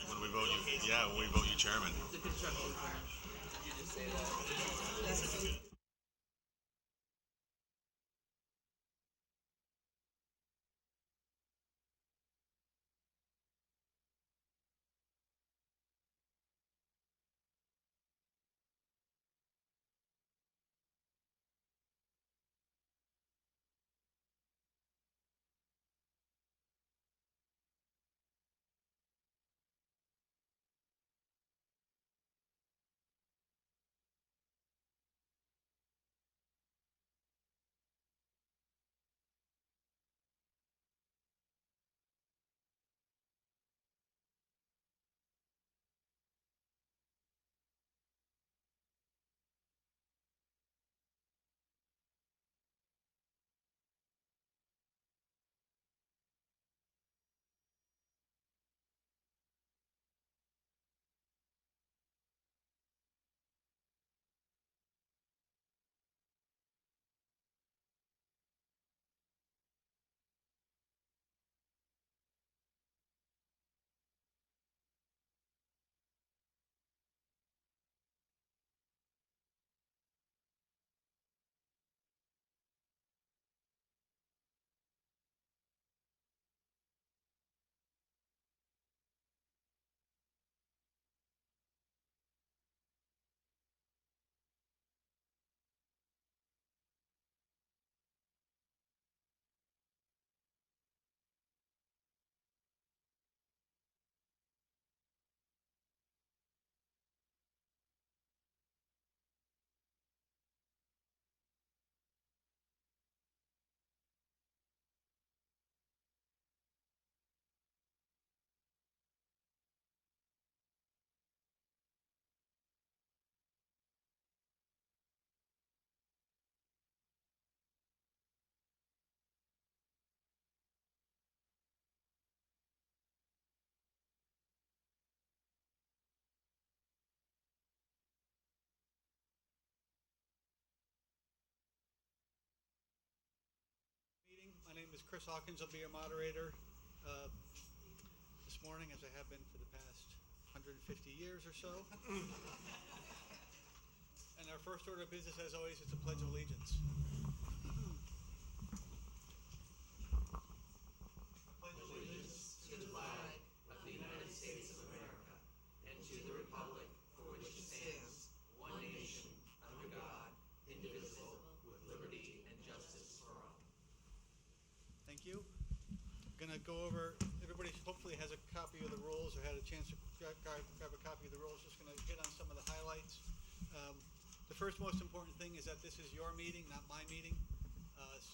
When we vote you, yeah, when we vote you chairman. My name is Chris Hawkins. I'll be your moderator this morning, as I have been for the past 150 years or so. And our first order of business, as always, is the Pledge of Allegiance. Pledge allegiance to the flag of the United States of America and to the republic for which it stands, one nation, under God, indivisible, with liberty and justice for all. Thank you. I'm going to go over, everybody hopefully has a copy of the rules or had a chance to grab a copy of the rules. Just going to hit on some of the highlights. The first most important thing is that this is your meeting, not my meeting.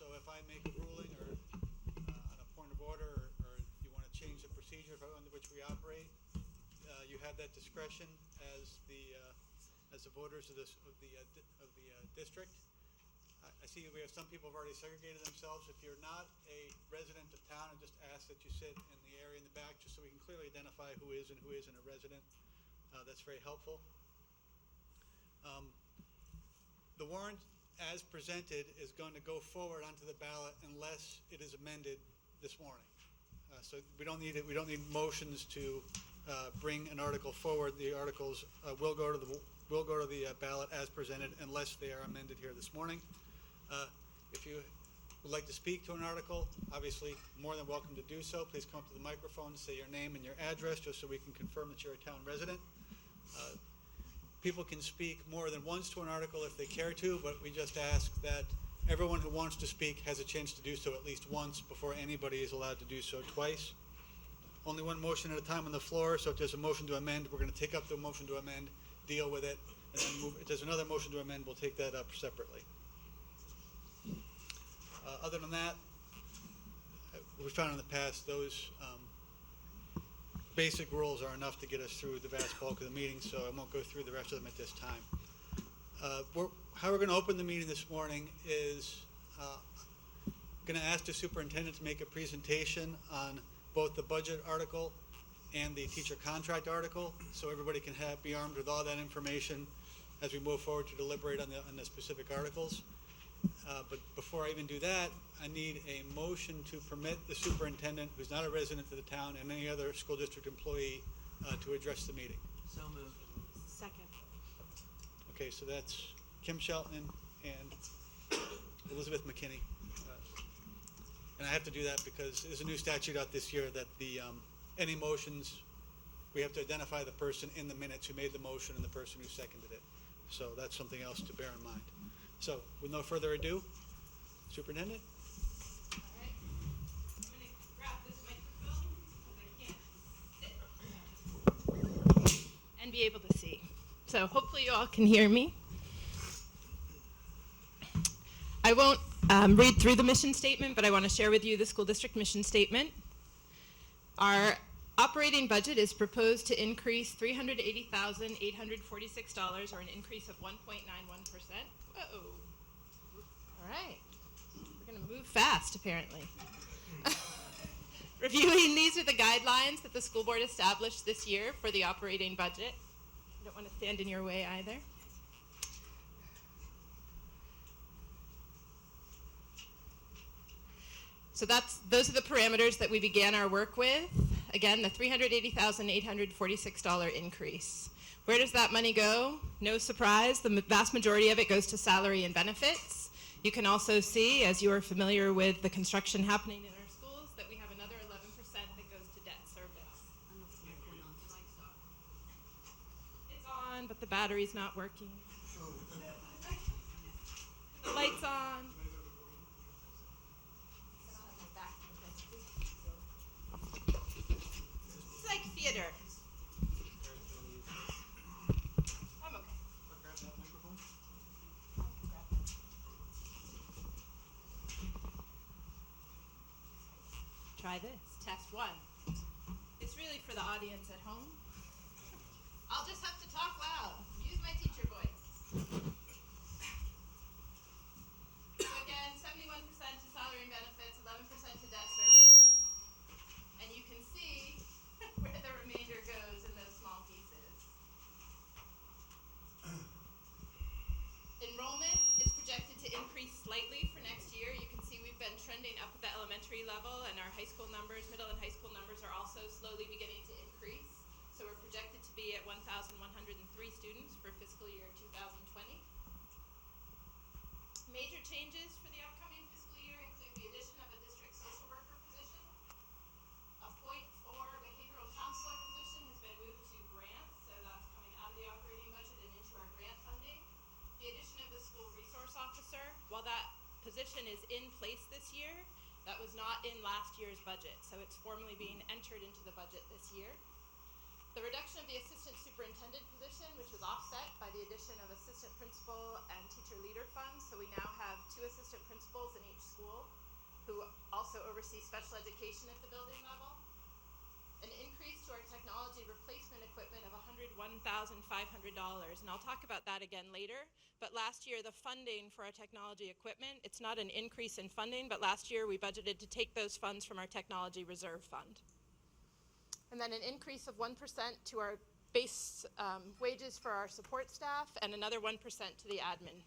So if I make a ruling or on a point of order or you want to change the procedure under which we operate, you have that discretion as the voters of the district. I see we have some people who have already segregated themselves. If you're not a resident of town, I just ask that you sit in the area in the back just so we can clearly identify who is and who isn't a resident. That's very helpful. The warrant as presented is going to go forward onto the ballot unless it is amended this morning. So we don't need it. We don't need motions to bring an article forward. The articles will go to the ballot as presented unless they are amended here this morning. If you would like to speak to an article, obviously more than welcome to do so. Please come up to the microphone, say your name and your address just so we can confirm that you're a town resident. people can speak more than once to an article if they care to, but we just ask that everyone who wants to speak has a chance to do so at least once before anybody is allowed to do so twice. Only one motion at a time on the floor, so if there's a motion to amend, we're going to take up the motion to amend, deal with it, and then move. If there's another motion to amend, we'll take that up separately. Other than that, we've found in the past those basic rules are enough to get us through the vast bulk of the meeting, so I won't go through the rest of them at this time. How we're going to open the meeting this morning is going to ask the superintendent to make a presentation on both the budget article and the teacher contract article, so everybody can be armed with all that information as we move forward to deliberate on the specific articles. But before I even do that, I need a motion to permit the superintendent, who's not a resident of the town, and any other school district employee to address the meeting. So moved. Second. Okay, so that's Kim Shelton and Elizabeth McKinney. And I have to do that because there's a new statute out this year that any motions, we have to identify the person in the minutes who made the motion and the person who seconded it. So that's something else to bear in mind. So with no further ado, Superintendent? All right. I'm going to grab this microphone because I can't sit and be able to see. So hopefully you all can hear me. I won't read through the mission statement, but I want to share with you the school district mission statement. Our operating budget is proposed to increase $380,846, or an increase of 1.91%. Whoa. All right. We're going to move fast, apparently. Reviewing these are the guidelines that the school board established this year for the operating budget. I don't want to stand in your way either. So those are the parameters that we began our work with. Again, the $380,846 increase. Where does that money go? No surprise, the vast majority of it goes to salary and benefits. You can also see, as you are familiar with the construction happening in our schools, that we have another 11% that goes to debt service. It's on, but the battery's not working. The light's on. It's like theater. I'm okay. Try this. Test one. It's really for the audience at home. I'll just have to talk loud. Use my teacher voice. So again, 71% to salary and benefits, 11% to debt service. And you can see where the remainder goes in those small pieces. Enrollment is projected to increase slightly for next year. You can see we've been trending up at the elementary level, and our high school numbers, middle and high school numbers, are also slowly beginning to increase. So we're projected to be at 1,103 students for fiscal year 2020. Major changes for the upcoming fiscal year include the addition of a district social worker position. A .4 behavioral counselor position has been moved to grants, so that's coming out of the operating budget and into our grant funding. The addition of the school resource officer, while that position is in place this year, that was not in last year's budget, so it's formally being entered into the budget this year. The reduction of the assistant superintendent position, which was offset by the addition of assistant principal and teacher leader funds, so we now have 2 assistant principals in each school who also oversee special education at the building level. An increase to our technology replacement equipment of $101,500, and I'll talk about that again later. But last year, the funding for our technology equipment, it's not an increase in funding, but last year we budgeted to take those funds from our technology reserve fund. And then an increase of 1% to our base wages for our support staff, and another 1% to the admin.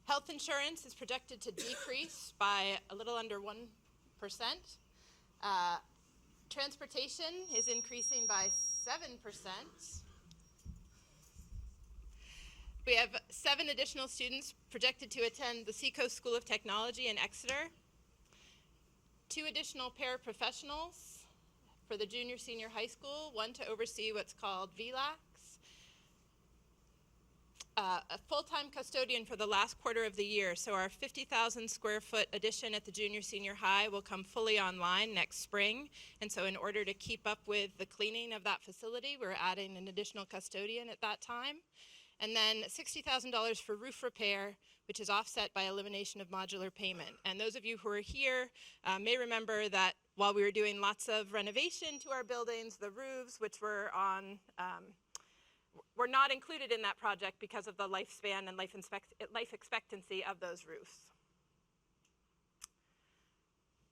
Health insurance is projected to decrease by a little under 1%. Transportation is increasing by 7%. We have 7 additional students projected to attend the Seacoast School of Technology in Exeter. 2 additional paraprofessionals for the junior senior high school, one to oversee what's called VLAX, a full-time custodian for the last quarter of the year. So our 50,000 square foot addition at the junior senior high will come fully online next spring. And so in order to keep up with the cleaning of that facility, we're adding an additional custodian at that time. And then $60,000 for roof repair, which is offset by elimination of modular payment. And those of you who are here may remember that while we were doing lots of renovation to our buildings, the roofs, which were on, were not included in that project because of the lifespan and life expectancy of those roofs.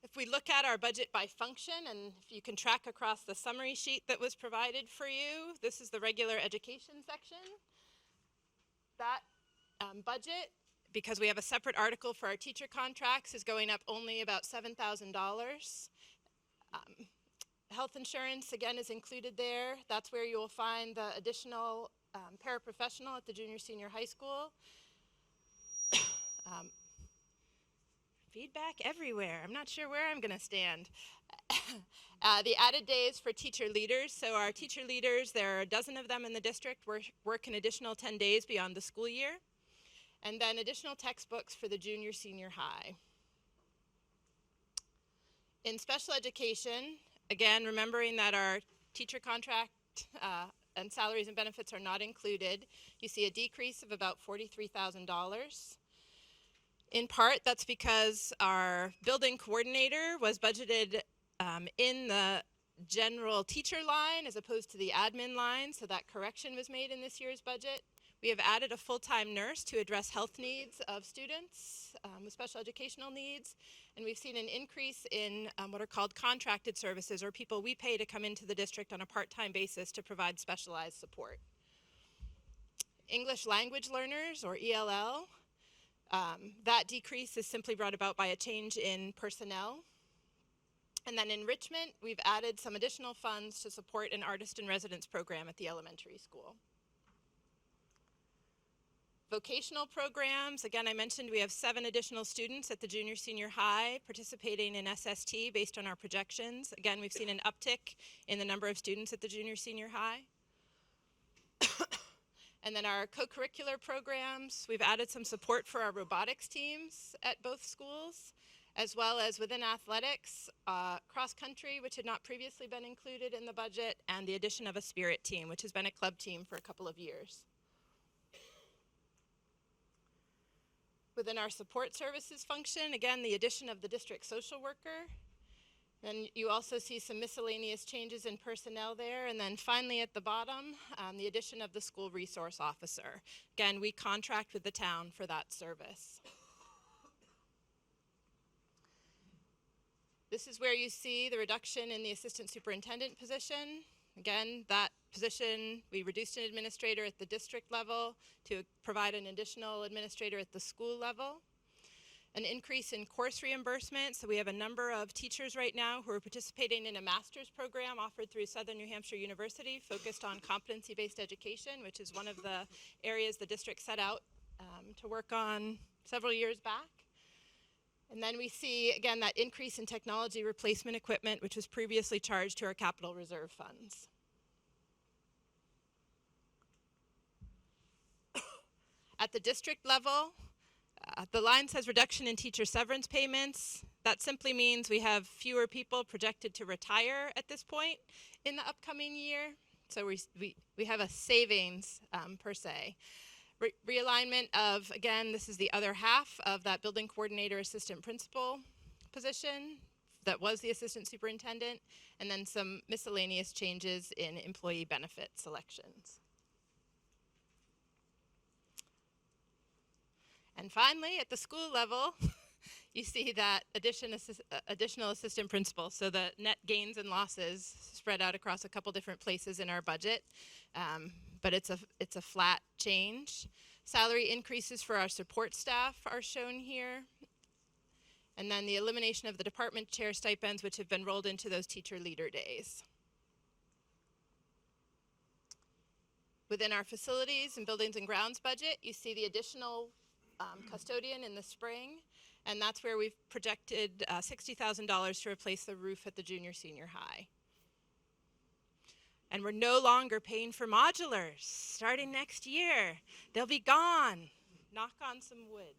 If we look at our budget by function, and if you can track across the summary sheet that was provided for you, this is the regular education section. That budget, because we have a separate article for our teacher contracts, is going up only about $7,000. Health insurance, again, is included there. That's where you will find the additional paraprofessional at the junior senior high school. Feedback everywhere. I'm not sure where I'm going to stand. The added days for teacher leaders. So our teacher leaders, there are a dozen of them in the district, work an additional 10 days beyond the school year. And then additional textbooks for the junior senior high. In special education, again, remembering that our teacher contract and salaries and benefits are not included, you see a decrease of about $43,000. In part, that's because our building coordinator was budgeted in the general teacher line as opposed to the admin line, so that correction was made in this year's budget. We have added a full-time nurse to address health needs of students with special educational needs, and we've seen an increase in what are called contracted services, or people we pay to come into the district on a part-time basis to provide specialized support. English language learners, or ELL, that decrease is simply brought about by a change in personnel. And then enrichment, we've added some additional funds to support an artist in residence program at the elementary school. Vocational programs, again, I mentioned we have 7 additional students at the junior senior high participating in SST based on our projections. Again, we've seen an uptick in the number of students at the junior senior high. And then our co-curricular programs, we've added some support for our robotics teams at both schools, as well as within athletics, cross country, which had not previously been included in the budget, and the addition of a spirit team, which has been a club team for a couple of years. Within our support services function, again, the addition of the district social worker. Then you also see some miscellaneous changes in personnel there. And then finally at the bottom, the addition of the school resource officer. Again, we contract with the town for that service. This is where you see the reduction in the assistant superintendent position. Again, that position, we reduced an administrator at the district level to provide an additional administrator at the school level. An increase in course reimbursement. So we have a number of teachers right now who are participating in a master's program offered through Southern New Hampshire University focused on competency-based education, which is one of the areas the district set out to work on several years back. And then we see, again, that increase in technology replacement equipment, which was previously charged to our capital reserve funds. At the district level, the line says reduction in teacher severance payments. That simply means we have fewer people projected to retire at this point in the upcoming year. So we have a savings per se. Realignment of, again, this is the other half of that building coordinator assistant principal position that was the assistant superintendent, and then some miscellaneous changes in employee benefit selections. And finally, at the school level, you see that additional assistant principal. So the net gains and losses spread out across a couple different places in our budget, but it's a flat change. Salary increases for our support staff are shown here. And then the elimination of the department chair stipends, which have been rolled into those teacher leader days. Within our facilities and buildings and grounds budget, you see the additional custodian in the spring, and that's where we've projected $60,000 to replace the roof at the junior senior high. And we're no longer paying for modulars starting next year. They'll be gone. Knock on some wood.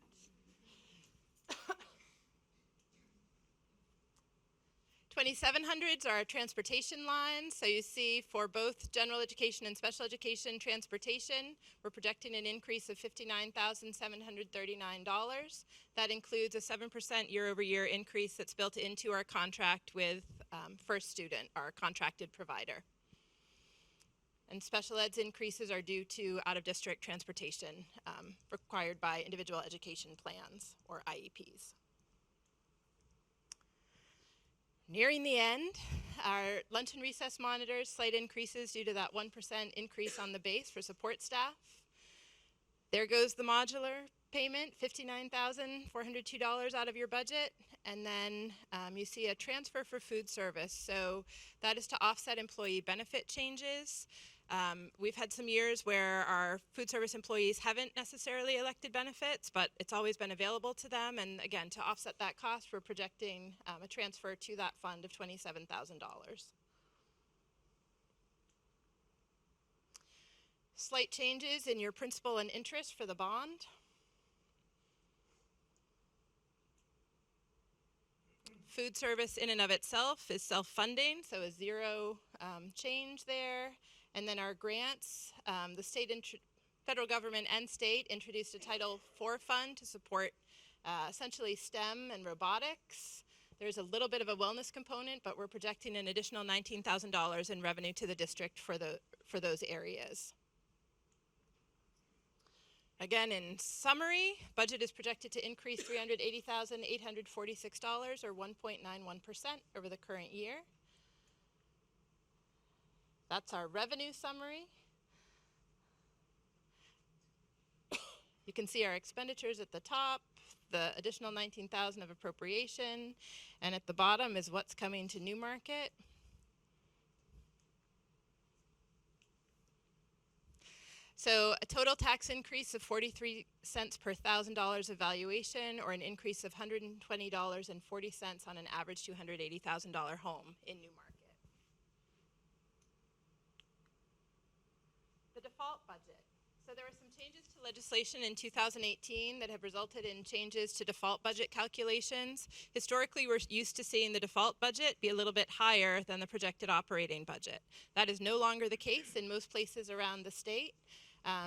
2700s are our transportation lines. So you see for both general education and special education transportation, we're projecting an increase of $59,739. That includes a 7% year-over-year increase that's built into our contract with First Student, our contracted provider. And special ed's increases are due to out-of-district transportation required by individual education plans, or IEPs. Nearing the end, our lunch and recess monitors, slight increases due to that 1% increase on the base for support staff. There goes the modular payment, $59,402 out of your budget. And then you see a transfer for food service. So that is to offset employee benefit changes. We've had some years where our food service employees haven't necessarily elected benefits, but it's always been available to them. And again, to offset that cost, we're projecting a transfer to that fund of $27,000. Slight changes in your principal and interest for the bond. Food service in and of itself is self-funding, so a zero change there. And then our grants, the federal government and state introduced a Title IV fund to support essentially STEM and robotics. There's a little bit of a wellness component, but we're projecting an additional $19,000 in revenue to the district for those areas. Again, in summary, budget is projected to increase $380,846 or 1.91% over the current year. That's our revenue summary. You can see our expenditures at the top, the additional $19,000 of appropriation, and at the bottom is what's coming to Newmarket. So a total tax increase of 43 cents per $1,000 of valuation, or an increase of $120.40 on an average $280,000 home in Newmarket. The default budget. So there were some changes to legislation in 2018 that have resulted in changes to default budget calculations. Historically, we're used to seeing the default budget be a little bit higher than the projected operating budget. That is no longer the case in most places around the state.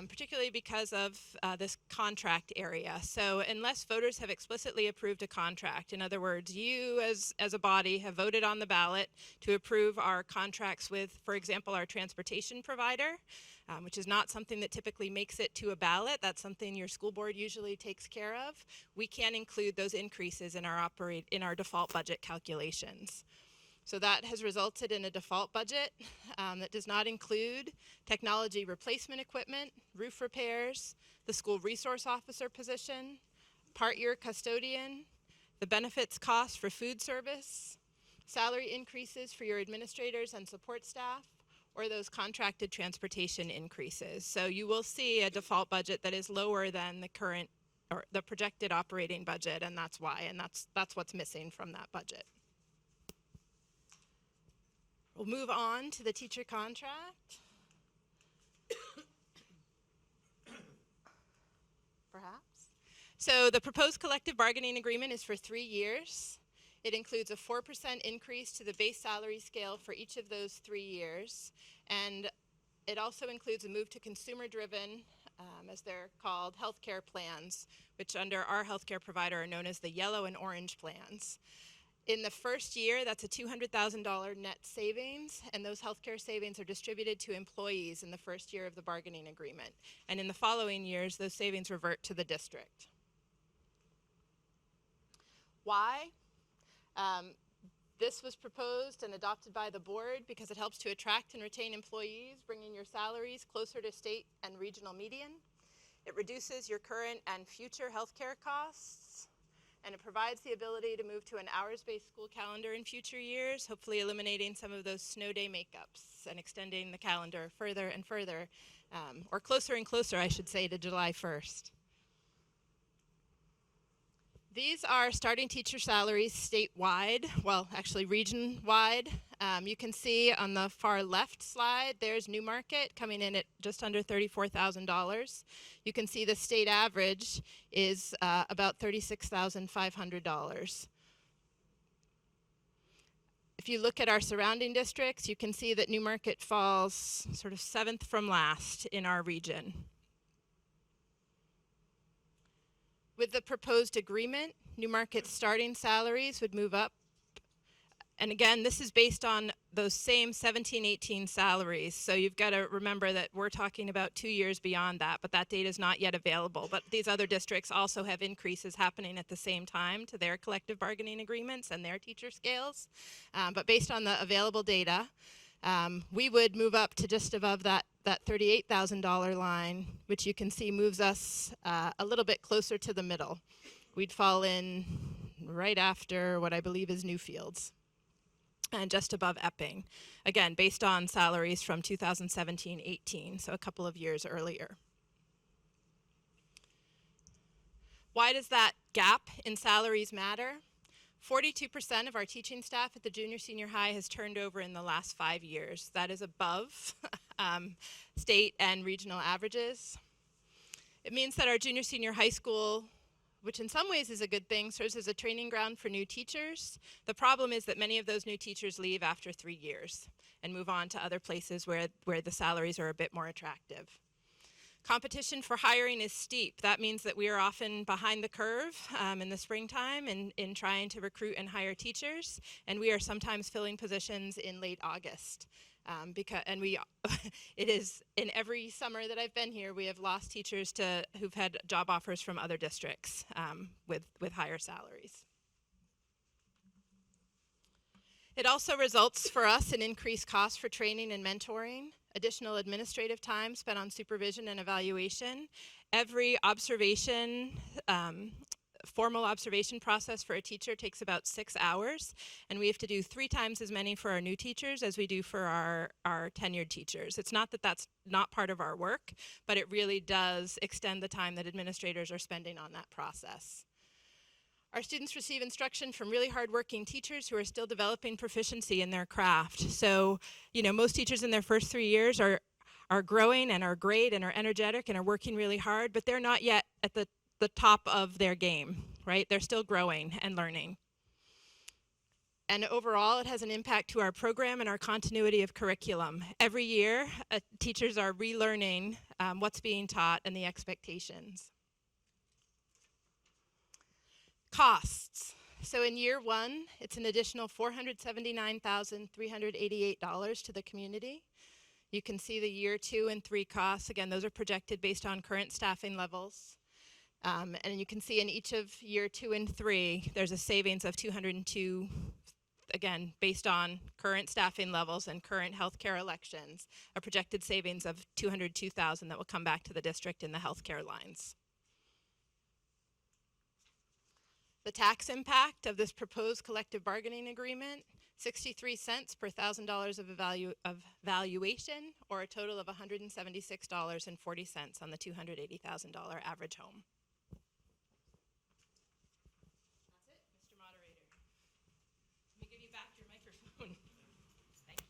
Particularly because of this contract area. So unless voters have explicitly approved a contract, in other words, you as a body have voted on the ballot to approve our contracts with, for example, our transportation provider, which is not something that typically makes it to a ballot. That's something your school board usually takes care of. We can include those increases in our default budget calculations. So that has resulted in a default budget that does not include technology replacement equipment, roof repairs, the school resource officer position, part-year custodian, the benefits cost for food service, salary increases for your administrators and support staff, or those contracted transportation increases. So you will see a default budget that is lower than the current or the projected operating budget, and that's why, and that's what's missing from that budget. We'll move on to the teacher contract. Perhaps. So the proposed collective bargaining agreement is for 3 years. It includes a 4% increase to the base salary scale for each of those 3 years. And it also includes a move to consumer-driven, as they're called, healthcare plans, which under our healthcare provider are known as the yellow and orange plans. In the first year, that's a $200,000 net savings, and those healthcare savings are distributed to employees in the first year of the bargaining agreement. And in the following years, those savings revert to the district. Why? This was proposed and adopted by the board because it helps to attract and retain employees, bringing your salaries closer to state and regional median. It reduces your current and future healthcare costs. And it provides the ability to move to an hours-based school calendar in future years, hopefully eliminating some of those snow day makeups and extending the calendar further and further, or closer and closer, I should say, to July 1st. These are starting teacher salaries statewide, well, actually region-wide. You can see on the far left slide, there's Newmarket coming in at just under $34,000. You can see the state average is about $36,500. If you look at our surrounding districts, you can see that Newmarket falls sort of 7th from last in our region. With the proposed agreement, Newmarket's starting salaries would move up. And again, this is based on those same 17-18 salaries. So you've got to remember that we're talking about 2 years beyond that, but that data is not yet available. But these other districts also have increases happening at the same time to their collective bargaining agreements and their teacher scales. But based on the available data, we would move up to just above that $38,000 line, which you can see moves us a little bit closer to the middle. We'd fall in right after what I believe is Newfields, and just above Epping. Again, based on salaries from 2017-18, so a couple of years earlier. Why does that gap in salaries matter? 42% of our teaching staff at the junior senior high has turned over in the last 5 years. That is above state and regional averages. It means that our junior senior high school, which in some ways is a good thing, serves as a training ground for new teachers. The problem is that many of those new teachers leave after 3 years and move on to other places where the salaries are a bit more attractive. Competition for hiring is steep. That means that we are often behind the curve in the springtime in trying to recruit and hire teachers, and we are sometimes filling positions in late August. It is in every summer that I've been here, we have lost teachers who've had job offers from other districts with higher salaries. It also results for us in increased costs for training and mentoring, additional administrative time spent on supervision and evaluation. Every observation, formal observation process for a teacher takes about 6 hours, and we have to do 3 times as many for our new teachers as we do for our tenured teachers. It's not that that's not part of our work, but it really does extend the time that administrators are spending on that process. Our students receive instruction from really hardworking teachers who are still developing proficiency in their craft. So, most teachers in their first 3 years are growing and are great and are energetic and are working really hard, but they're not yet at the top of their game, right? They're still growing and learning. And overall, it has an impact to our program and our continuity of curriculum. Every year, teachers are relearning what's being taught and the expectations. Costs. So in year 1, it's an additional $479,388 to the community. You can see the year 2 and 3 costs. Again, those are projected based on current staffing levels. And you can see in each of year 2 and 3, there's a savings of $202, again, based on current staffing levels and current healthcare elections, a projected savings of $202,000 that will come back to the district in the healthcare lines. The tax impact of this proposed collective bargaining agreement, 63 cents per $1,000 of valuation, or a total of $176.40 on the $280,000 average home. That's it, Mr. Moderator. Let me give you back your microphone. Thank you.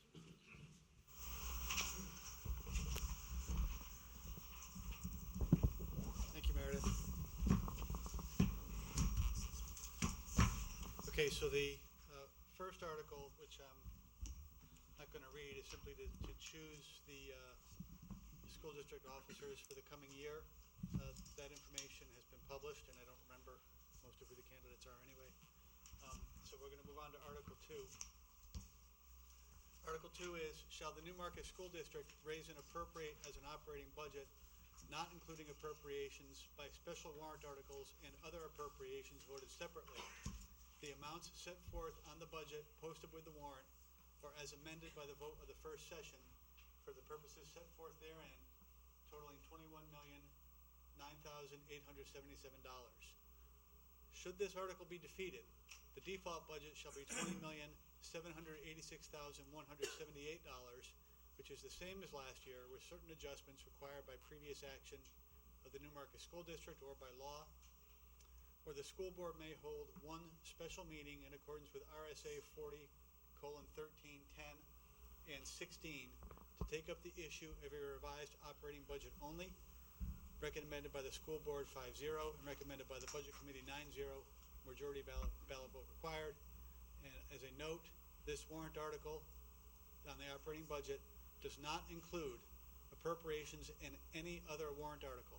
Thank you, Meredith. Okay, so the first article, which I'm not going to read, is simply to choose the school district officers for the coming year. That information has been published, and I don't remember most of who the candidates are anyway. So we're going to move on to Article 2. Article 2 is, shall the Newmarket School District raise and appropriate as an operating budget, not including appropriations, by special warrant articles and other appropriations voted separately, the amounts set forth on the budget posted with the warrant, or as amended by the vote of the first session, for the purposes set forth therein, totaling $21,009,877. Should this article be defeated, the default budget shall be $20,786,178, which is the same as last year, with certain adjustments required by previous action of the Newmarket School District or by law, or the school board may hold one special meeting in accordance with RSA 40:1 1310 and 16 to take up the issue of a revised operating budget only, recommended by the school board 5-0 and recommended by the budget committee 9-0, majority ballot vote required. And as a note, this warrant article on the operating budget does not include appropriations in any other warrant article.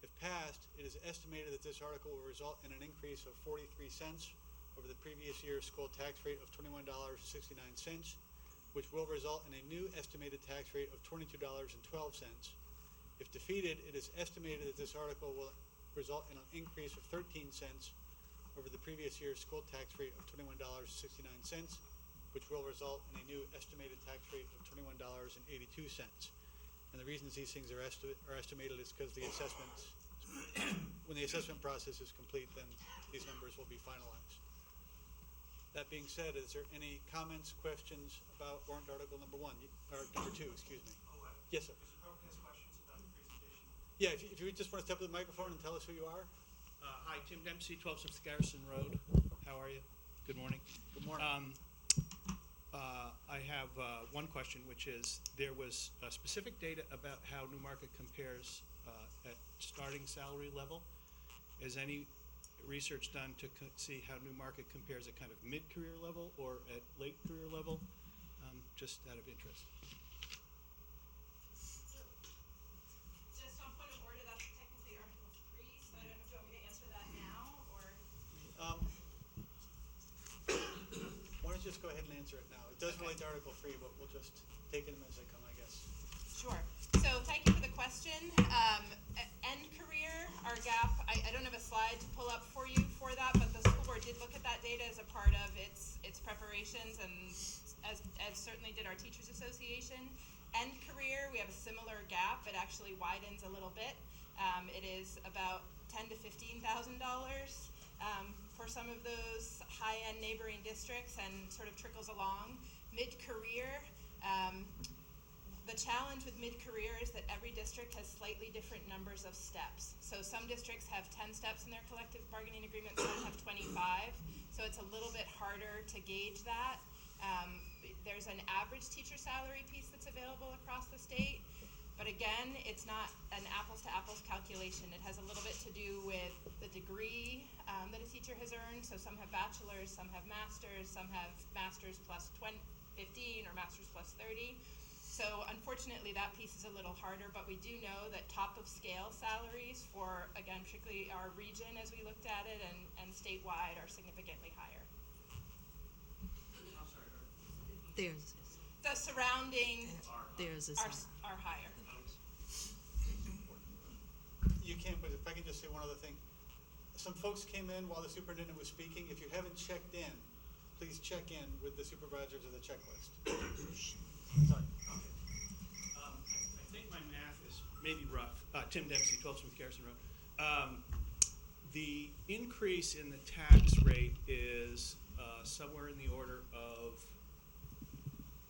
If passed, it is estimated that this article will result in an increase of 43 cents over the previous year's school tax rate of $21.69, which will result in a new estimated tax rate of $22.12. If defeated, it is estimated that this article will result in an increase of 13 cents over the previous year's school tax rate of $21.69, which will result in a new estimated tax rate of $21.82. And the reasons these things are estimated is because the assessments, when the assessment process is complete, then these numbers will be finalized. That being said, is there any comments, questions about warrant article number 1, or number 2, excuse me? Yes, sir. Is it appropriate to ask questions about the presentation? Yeah, if you just want to step to the microphone and tell us who you are. Hi, Tim Dempsey, 12 Garrison Road. How are you? Good morning. Good morning. I have one question, which is, there was specific data about how Newmarket compares at starting salary level. Is any research done to see how Newmarket compares at kind of mid-career level or at late career level? Just out of interest. Just on point of order, that's technically Article 3, so I don't know if you want me to answer that now, or? Why don't you just go ahead and answer it now? It does relate to Article 3, but we'll just take them as they come, I guess. Sure. So thank you for the question. End career, our gap, I don't have a slide to pull up for you for that, but the school board did look at that data as a part of its preparations, and as certainly did our Teachers Association. End career, we have a similar gap. It actually widens a little bit. It is about $10,000 to $15,000 for some of those high-end neighboring districts, and sort of trickles along. Mid-career, the challenge with mid-career is that every district has slightly different numbers of steps. So some districts have 10 steps in their collective bargaining agreement, some have 25. So it's a little bit harder to gauge that. There's an average teacher salary piece that's available across the state. But again, it's not an apples-to-apples calculation. It has a little bit to do with the degree that a teacher has earned. So some have bachelors, some have masters, some have masters plus 15 or masters plus 30. So unfortunately, that piece is a little harder, but we do know that top-of-scale salaries for, again, particularly our region as we looked at it, and statewide are significantly higher. I'm sorry, There's, The surrounding there's a are higher. You can't, but if I can just say one other thing. Some folks came in while the superintendent was speaking. If you haven't checked in, please check in with the supervisors of the checklist. Sorry. I think my math is maybe rough. Tim Dempsey, 12 Garrison Road. The increase in the tax rate is somewhere in the order of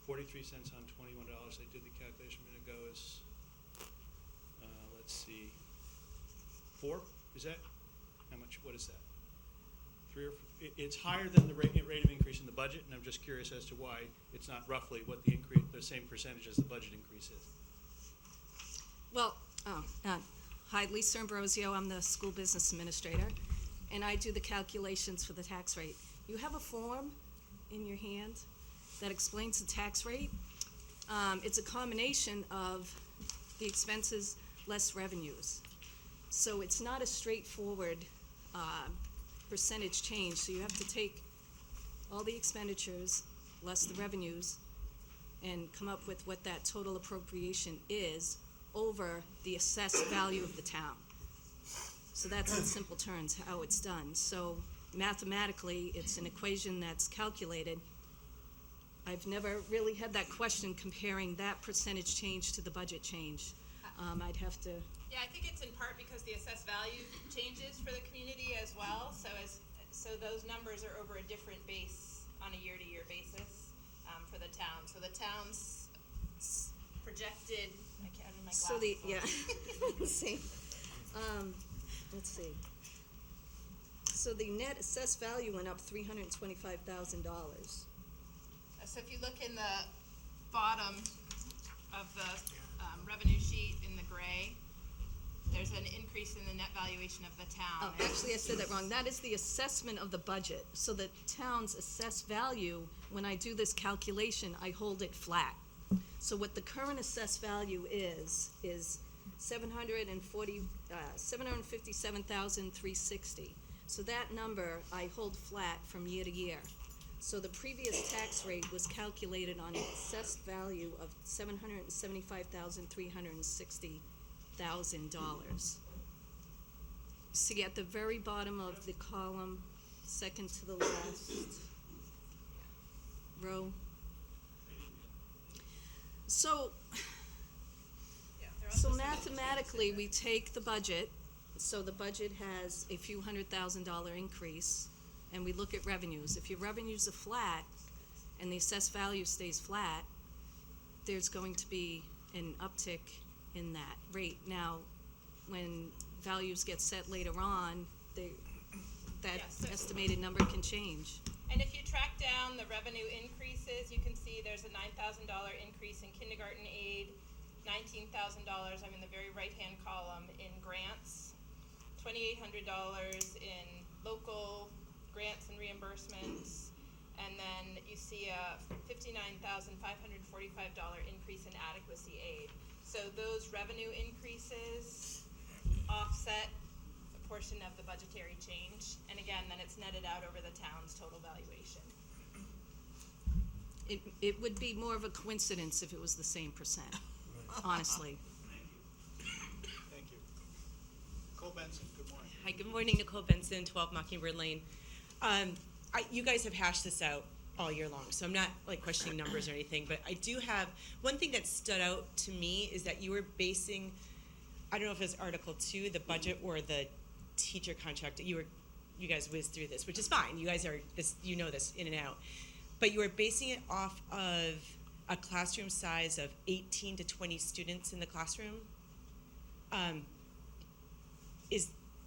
43 cents on $21. I did the calculation a minute ago. Is let's see, 4? Is that how much? What is that? 3 or 4? It's higher than the rate of increase in the budget, and I'm just curious as to why it's not roughly what the increase, the same percentage as the budget increase is. Well, hi, Lisa Ambrosio, I'm the school business administrator, and I do the calculations for the tax rate. You have a form in your hand that explains the tax rate. It's a combination of the expenses less revenues. So it's not a straightforward percentage change, so you have to take all the expenditures less the revenues and come up with what that total appropriation is over the assessed value of the town. So that's in simple terms how it's done. So mathematically, it's an equation that's calculated. I've never really had that question comparing that percentage change to the budget change. I'd have to. Yeah, I think it's in part because the assessed value changes for the community as well. So those numbers are over a different base on a year-to-year basis for the town. So the town's projected. I can't have my glasses. So the on. yeah. Let's see. Let's see. So the net assessed value went up $325,000. So if you look in the bottom of the revenue sheet in the gray, there's an increase in the net valuation of the town. Oh, actually, I said that wrong. That is the assessment of the budget. So the town's assessed value, when I do this calculation, I hold it flat. So what the current assessed value is 757,360. So that number I hold flat from year to year. So the previous tax rate was calculated on an assessed value of $775,360,000. See at the very bottom of the column, second to the last row. So mathematically, we take the budget, so the budget has a few $100,000 increase, and we look at revenues. If your revenues are flat and the assessed value stays flat, there's going to be an uptick in that rate. Now, when values get set later on, that estimated number can change. And if you track down the revenue increases, you can see there's a $9,000 increase in kindergarten aid, $19,000, I'm in the very right-hand column, in grants, $2,800 in local grants and reimbursements, and then you see a $59,545 increase in adequacy aid. So those revenue increases offset a portion of the budgetary change, and again, then it's netted out over the town's total valuation. It would be more of a coincidence if it was the same percent, honestly. Thank you. Nicole Benson, good morning. Hi, good morning, Nicole Benson, 12 Mockingbird Lane. You guys have hashed this out all year long, so I'm not like questioning numbers or anything, but I do have, one thing that stood out to me is that you were basing, I don't know if it was Article 2, the budget, or the teacher contract, you guys whizzed through this, which is fine, you guys are, you know this in and out, but you were basing it off of a classroom size of 18 to 20 students in the classroom.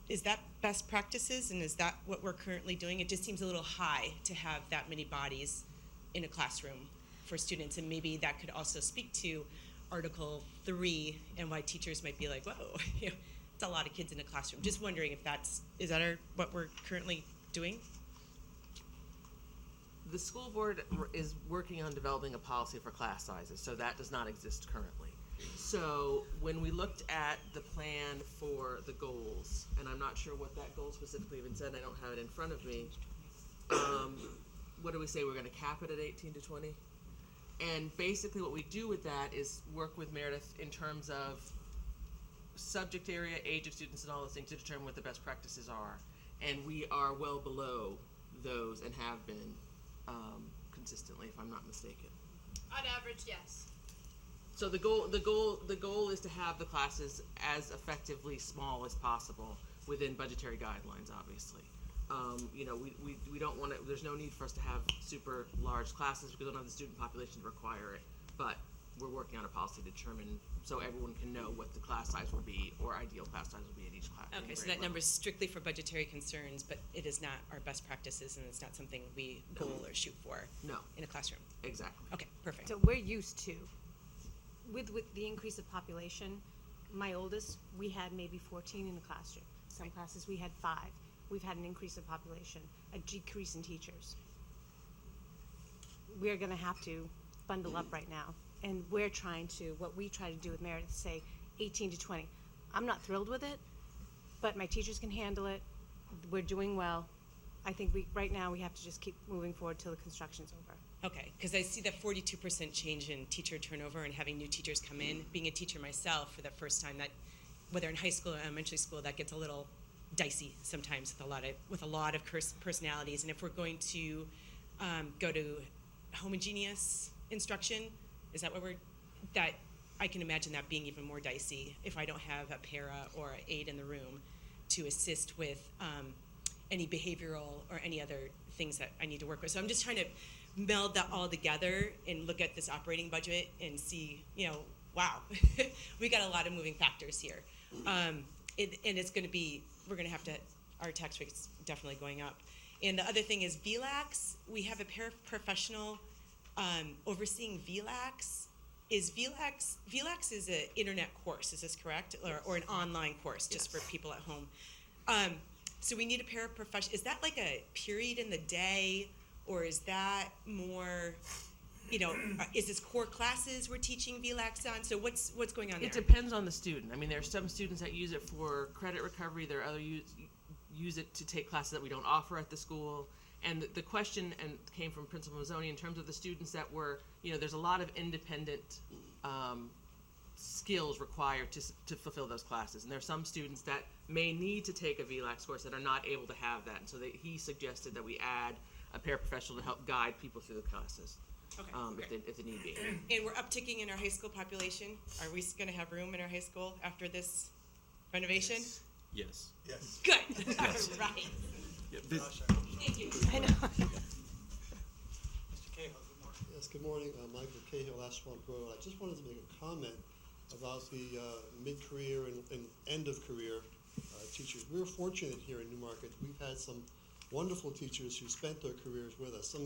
Is that best practices, and is that what we're currently doing? It just seems a little high to have that many bodies in a classroom for students, and maybe that could also speak to Article 3 and why teachers might be like, whoa, it's a lot of kids in a classroom. Just wondering if is that what we're currently doing? The school board is working on developing a policy for class sizes, so that does not exist currently. So when we looked at the plan for the goals, and I'm not sure what that goal specifically even said, I don't have it in front of me, what do we say, we're gonna cap it at 18 to 20? And basically what we do with that is work with Meredith in terms of subject area, age of students, and all those things to determine what the best practices are. And we are well below those and have been consistently, if I'm not mistaken. On average, yes. So the goal is to have the classes as effectively small as possible within budgetary guidelines, obviously. We don't want to, there's no need for us to have super large classes because we don't have the student population to require it, but we're working on a policy to determine so everyone can know what the class size will be or ideal class size will be at each class. Okay, so that number is strictly for budgetary concerns, but it is not our best practices, and it's not something we goal or shoot for No. in a classroom. Exactly. Okay, perfect. So we're used to, with the increase of population, my oldest, we had maybe 14 in the classroom. Some classes we had 5. We've had an increase of population, a decrease in teachers. We're gonna have to bundle up right now. And we're trying to, what we try to do with Meredith, say 18 to 20. I'm not thrilled with it, but my teachers can handle it. We're doing well. I think right now we have to just keep moving forward till the construction's over. Okay, because I see that 42% change in teacher turnover and having new teachers come in. Being a teacher myself for the first time, that whether in high school or elementary school, that gets a little dicey sometimes with a lot of personalities. And if we're going to go to homogeneous instruction, is that that I can imagine that being even more dicey if I don't have a para or an aide in the room to assist with any behavioral or any other things that I need to work with. So I'm just trying to meld that all together and look at this operating budget and see, wow, we got a lot of moving factors here. And it's going to be, we're going to have to, our tax rate's definitely going up. And the other thing is VLAX, we have a paraprofessional overseeing VLAX. VLAX is an internet course, is this correct? Or an online course, just for people at home. So we need a paraprofessional. Is that like a period in the day, or is that more, is this core classes we're teaching VLAX on? So what's going on there? It depends on the student. I mean, there are some students that use it for credit recovery. There are other use it to take classes that we don't offer at the school. And the question came from Principal Mazzoni in terms of the students that were, there's a lot of independent skills required to fulfill those classes. And there are some students that may need to take a VLAX course that are not able to have that. And so he suggested that we add a paraprofessional to help guide people through the classes. Okay. If they need be. And we're upticking in our high school population. Are we going to have room in our high school after this renovation? Yes. Yes. Good. All right. Yeah, Thank you. I know. Mr. Cahill, good morning. Yes, good morning. Michael Cahill, Ash Swamp Road. I just wanted to make a comment about the mid-career and end-of-career teachers. We're fortunate here in Newmarket. We've had some wonderful teachers who spent their careers with us.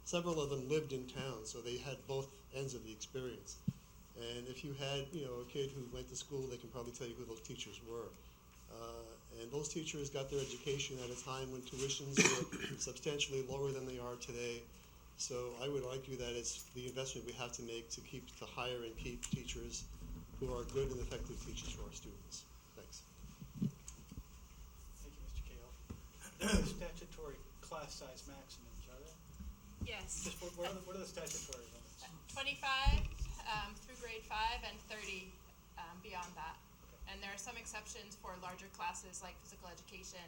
Several of them lived in town, so they had both ends of the experience. And if you had, a kid who went to school, they can probably tell you who those teachers were. And those teachers got their education at a time when tuitions were substantially lower than they are today. So I would argue that it's the investment we have to make to hire and keep teachers who are good and effective teachers for our students. Thanks. Thank you, Mr. Cahill. There are statutory class size maximums, are there? Yes. Just what are the statutory limits? 25 through grade 5 and 30 beyond that. And there are some exceptions for larger classes like physical education,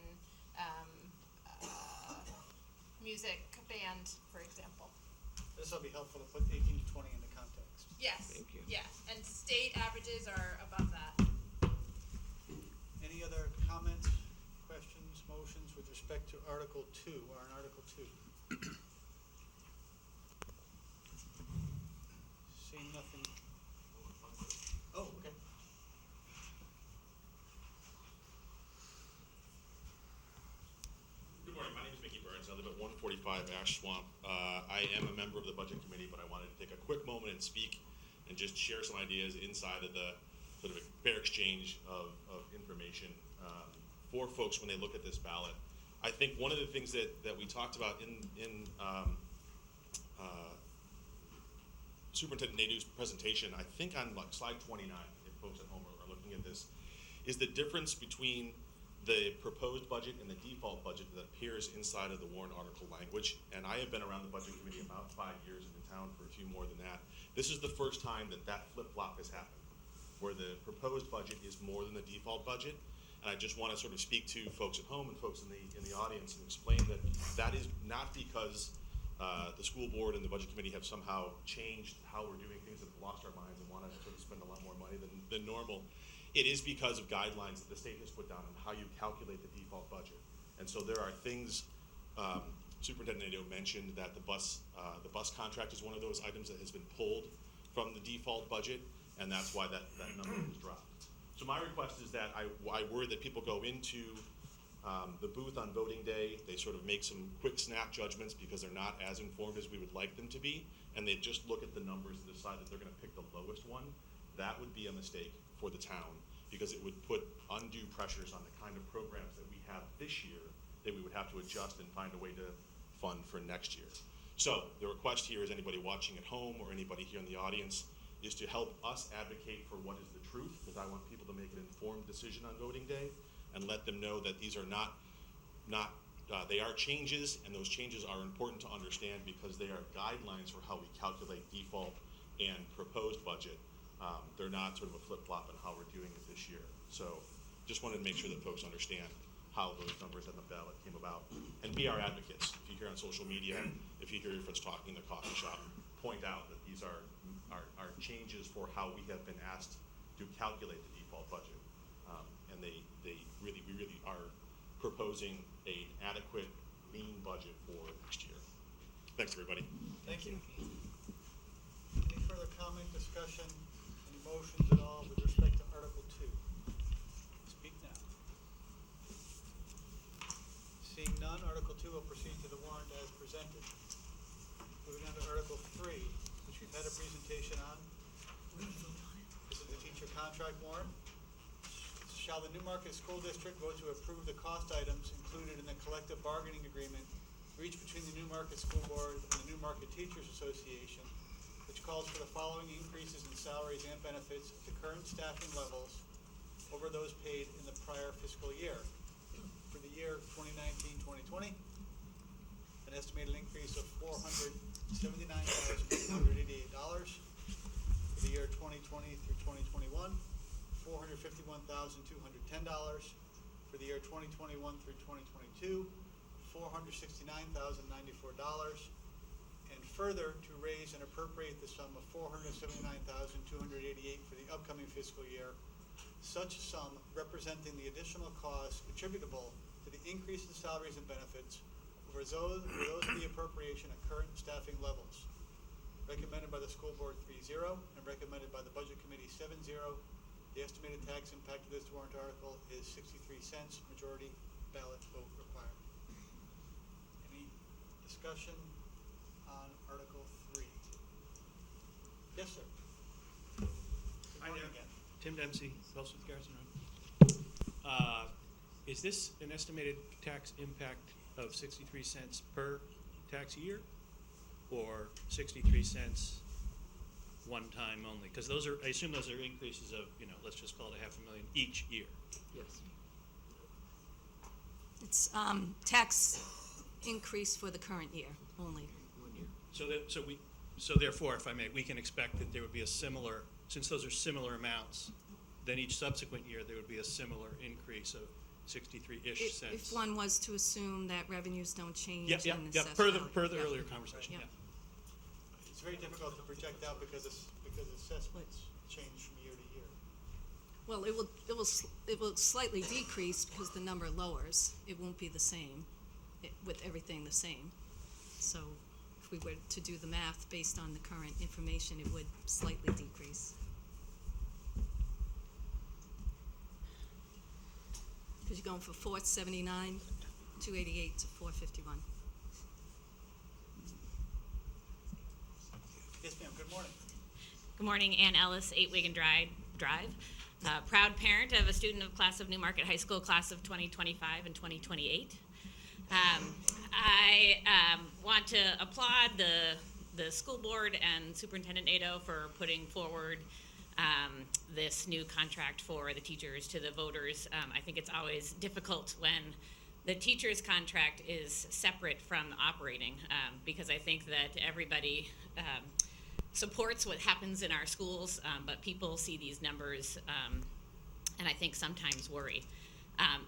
music, band, for example. This will be helpful to put the 18 to 20 into context. Yes. Thank you. Yeah, and state averages are above that. Any other comments, questions, motions with respect to Article 2, or on Article 2? Seeing nothing. Oh, okay. Good morning, my name is Mickey Burns, I live at 145 Ash Swamp. I am a member of the Budget Committee, but I wanted to take a quick moment and speak and just share some ideas inside of the sort of a fair exchange of information for folks when they look at this ballot. I think one of the things that we talked about in Superintendent Nadeau's presentation, I think on slide 29, if folks at home are looking at this, is the difference between the proposed budget and the default budget that appears inside of the warrant article language. And I have been around the Budget Committee about 5 years and in town for a few more than that. This is the first time that flip-flop has happened, where the proposed budget is more than the default budget. And I just want to sort of speak to folks at home and folks in the audience and explain that is not because the school board and the Budget Committee have somehow changed how we're doing things and lost our minds and want to sort of spend a lot more money than normal. It is because of guidelines that the state has put down on how you calculate the default budget. And so there are things, Superintendent Nadeau mentioned that the bus contract is one of those items that has been pulled from the default budget, and that's why that number was dropped. So my request is that I worry that people go into the booth on voting day, they sort of make some quick snap judgments because they're not as informed as we would like them to be, and they just look at the numbers and decide that they're going to pick the lowest one. That would be a mistake for the town, because it would put undue pressures on the kind of programs that we have this year that we would have to adjust and find a way to fund for next year. So the request here is anybody watching at home or anybody here in the audience is to help us advocate for what is the truth, because I want people to make an informed decision on voting day and let them know that these are they are changes, and those changes are important to understand because they are guidelines for how we calculate default and proposed budget. They're not sort of a flip-flop in how we're doing it this year. So just wanted to make sure that folks understand how those numbers on the ballot came about. And be our advocates. If you hear on social media, if you hear your friends talking in the coffee shop, point out that these are changes for how we have been asked to calculate the default budget. And we really are proposing an adequate, lean budget for next year. Thanks, everybody. Thank you. Any further comment, discussion, any motions at all with respect to Article 2? Speak now. Seeing none, Article 2 will proceed to the warrant as presented. Moving on to Article 3, which we've had a presentation on. This is the teacher contract warrant. Shall the Newmarket School District vote to approve the cost items included in the collective bargaining agreement reached between the Newmarket School Board and the Newmarket Teachers Association, which calls for the following increases in salaries and benefits at the current staffing levels over those paid in the prior fiscal year. For the year 2019-2020, an estimated increase of $479,888. For the year 2020 through 2021, $451,210. For the year 2021 through 2022, $469,094. And further, to raise and appropriate the sum of $479,288 for the upcoming fiscal year, such sum representing the additional costs attributable to the increase in salaries and benefits over those of the appropriation at current staffing levels. Recommended by the school board 3-0 and recommended by the budget committee 7-0. The estimated tax impact of this warrant article is 63 cents, majority ballot vote required. Any discussion on Article 3? Yes, sir. Good Hi morning there. again. Tim Dempsey, 12 Smith Garrison Road. Is this an estimated tax impact of 63 cents per tax year, or 63 cents one time only? Because those are, I assume those are increases of, let's just call it $500,000 each year. Yes. It's tax increase for the current year only. 1 year. So therefore, if I may, we can expect that there would be a similar, since those are similar amounts, then each subsequent year there would be a similar increase of 63-ish cents. If one was to assume that revenues don't change Yeah, and yeah, assessed per the value. Yeah. earlier conversation, Yeah. yeah. It's very difficult to project out because assessments change from year to year. Well, it will slightly decrease because the number lowers. It won't be the same, with everything the same. So if we were to do the math based on the current information, it would slightly decrease. Because you're going from 479, 288 to 451. Yes, ma'am, good morning. Good morning, Ann Ellis, 8 Wigan Drive. Proud parent of a student of class of Newmarket High School, class of 2025 and 2028. I want to applaud the school board and Superintendent Nadeau for putting forward this new contract for the teachers to the voters. I think it's always difficult when the teacher's contract is separate from the operating, because I think that everybody supports what happens in our schools, but people see these numbers and I think sometimes worry.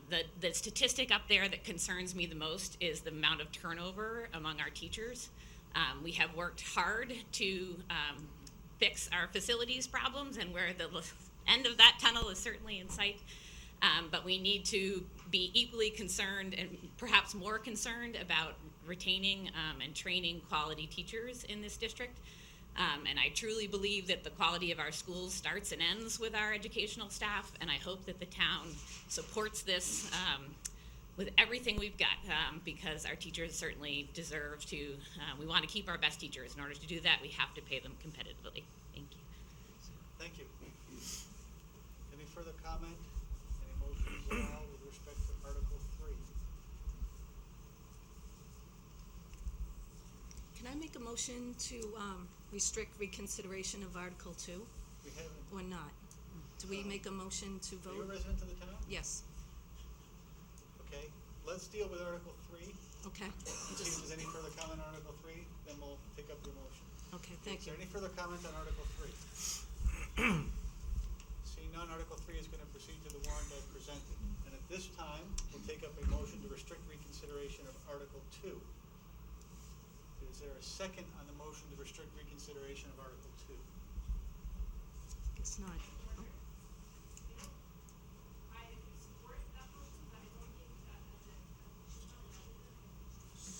The statistic up there that concerns me the most is the amount of turnover among our teachers. We have worked hard to fix our facilities problems, and where the end of that tunnel is certainly in sight. But we need to be equally concerned and perhaps more concerned about retaining and training quality teachers in this district. And I truly believe that the quality of our schools starts and ends with our educational staff, and I hope that the town supports this with everything we've got, because our teachers certainly deserve to, we want to keep our best teachers. In order to do that, we have to pay them competitively. Thank you. Thank you. Any further comment? Any motions at all with respect to Article 3? Can I make a motion to restrict reconsideration of Article 2 We haven't, or not? Do we make a motion to are you a vote? resident of the town? Yes, Okay, let's deal with Article 3. okay. See if there's any further comment on Article 3, then we'll take up your motion. Okay, thank Is you. there any further comment on Article 3? Seeing none, Article 3 is going to proceed to the warrant as presented. And at this time, we'll take up a motion to restrict reconsideration of Article 2. Is there a second on the motion to restrict reconsideration of Article 2? It's not. Oh,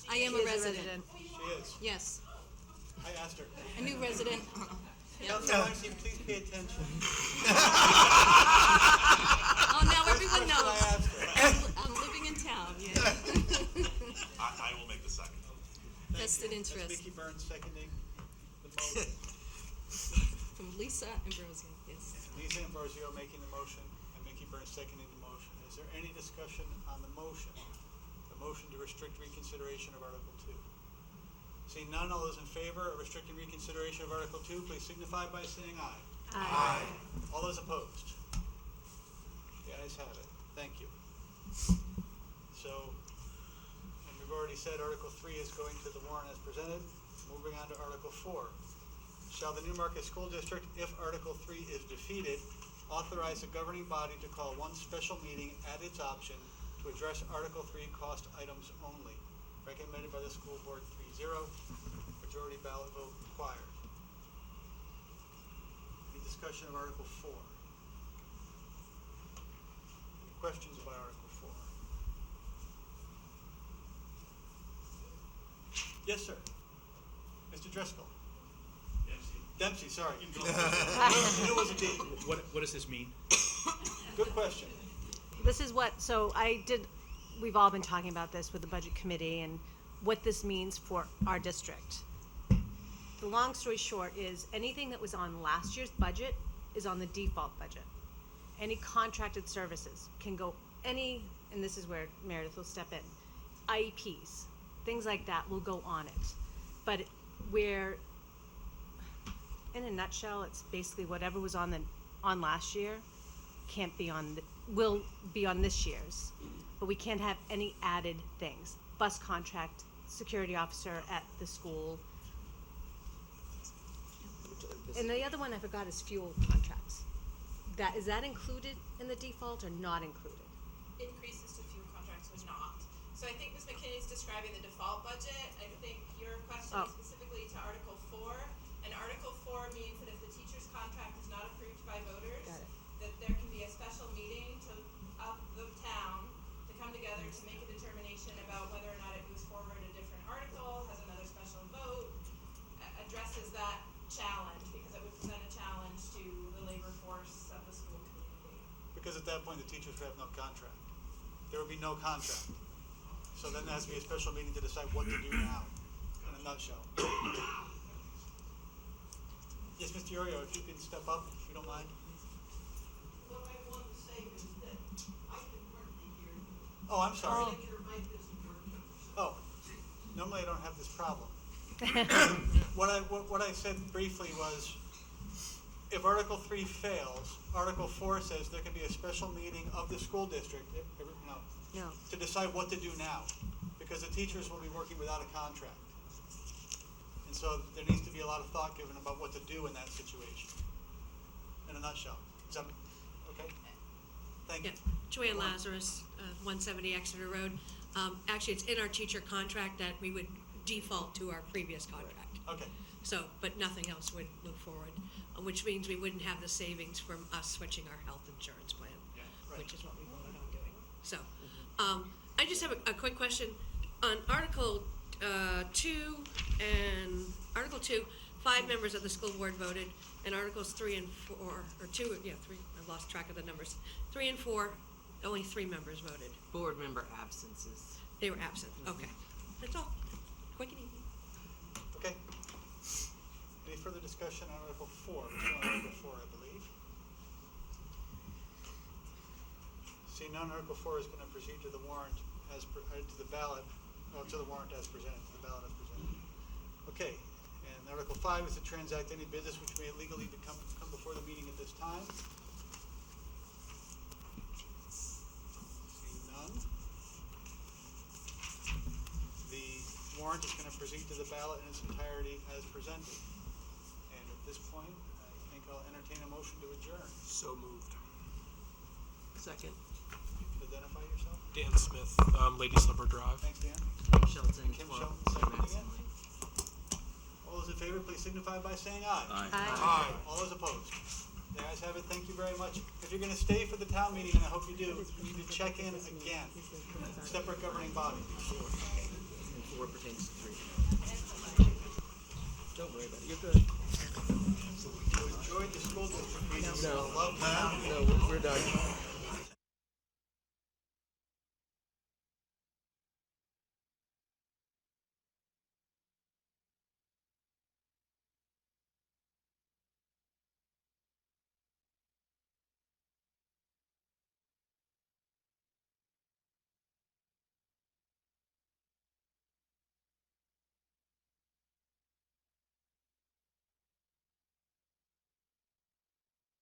I am a resident. She is. Yes, I asked her. a new resident. Councilor Weinstein, please pay attention. Oh, now everyone That's what I knows. asked her. I'm living in town, yeah. I will make the second. Vested That's interest. Mickey Burns seconding the motion. From Lisa Ambrosio, yes. Lisa Ambrosio making the motion and Mickey Burns seconding the motion. Is there any discussion on the motion? The motion to restrict reconsideration of Article 2. Seeing none, all those in favor of restricting reconsideration of Article 2, please signify by saying aye. Aye. All those opposed? The ayes have it. Thank you. So, and we've already said Article 3 is going to the warrant as presented. Moving on to Article 4. Shall the Newmarket School District, if Article 3 is defeated, authorize the governing body to call one special meeting at its option to address Article 3 cost items only? Recommended by the school board 3-0. Majority ballot vote required. Any discussion of Article 4? Any questions about Article 4? Yes, sir. Mr. Driscoll. Dempsey, sorry. You knew it was a D. What does this mean? Good question. This is what, we've all been talking about this with the budget committee and what this means for our district. The long story short is anything that was on last year's budget is on the default budget. Any contracted services can go and this is where Meredith will step in, IEPs, things like that will go on it. But we're, in a nutshell, it's basically whatever was on last year can't be will be on this year's. But we can't have any added things. Bus contract, security officer at the school. And the other one I forgot is fuel contracts. Is that included in the default or not included? Increases to fuel contracts was not. So I think Ms. McKinney's describing the default budget. I think your question is specifically to Article 4. And Article 4 means that if the teacher's contract is not approved by voters, that there can be a special meeting of the town to come together to make a determination about whether or not it moves forward a different article, has another special vote, addresses that challenge, because it would present a challenge to the labor force of the school community. Because at that point, the teachers would have no contract. There would be no contract. So then there has to be a special meeting to decide what to do now, in a nutshell. Yes, Mr. Iorio, if you can step up, if you don't mind. What I want to say is that I can hardly hear you. Oh, I'm sorry. Your mic isn't working. Oh, normally I don't have this problem. What I said briefly was, if Article 3 fails, Article 4 says there can be a special meeting of the school district, No. to decide what to do now, because the teachers will be working without a contract. And so there needs to be a lot of thought given about what to do in that situation, in a nutshell. Is that, okay? Thank you. Joanne Lazarus, 170 Exeter Road. Actually, it's in our teacher contract that we would default to our previous contract. Okay. So, but nothing else would move forward, which means we wouldn't have the savings from us switching our health insurance plan, Right. which is what we voted on doing. So, I just have a quick question. On Article 2 and Article 2, 5 members of the school board voted, and Articles 3 and 4, or 2, 3, I've lost track of the numbers. 3 and 4, only 3 members voted. Board member absences. They were absent. Okay. That's all. Quick and easy. Okay. Any further discussion on Article 4? We're still on Article 4, I believe. Seeing none, Article 4 is going to proceed to the warrant to the ballot, to the warrant as presented, to the ballot as presented. Okay, and Article 5 is to transact any business which may legally come before the meeting at this time. Seeing none. The warrant is going to proceed to the ballot in its entirety as presented. And at this point, I think I'll entertain a motion to adjourn. So moved. Second. You can identify yourself. Dan Smith, Lady Slipper Drive. Thanks, Dan. Shelton, Kim 12. Shelton, second again. All those in favor, please signify by saying aye. Aye. All those opposed? The ayes have it. Thank you very much. If you're going to stay for the town meeting, and I hope you do, you need to check in again. Separate governing body. 4 pertains to 3. Don't worry about it. You're good. You enjoyed the school district meeting. No. Love the town meeting. No, we're done.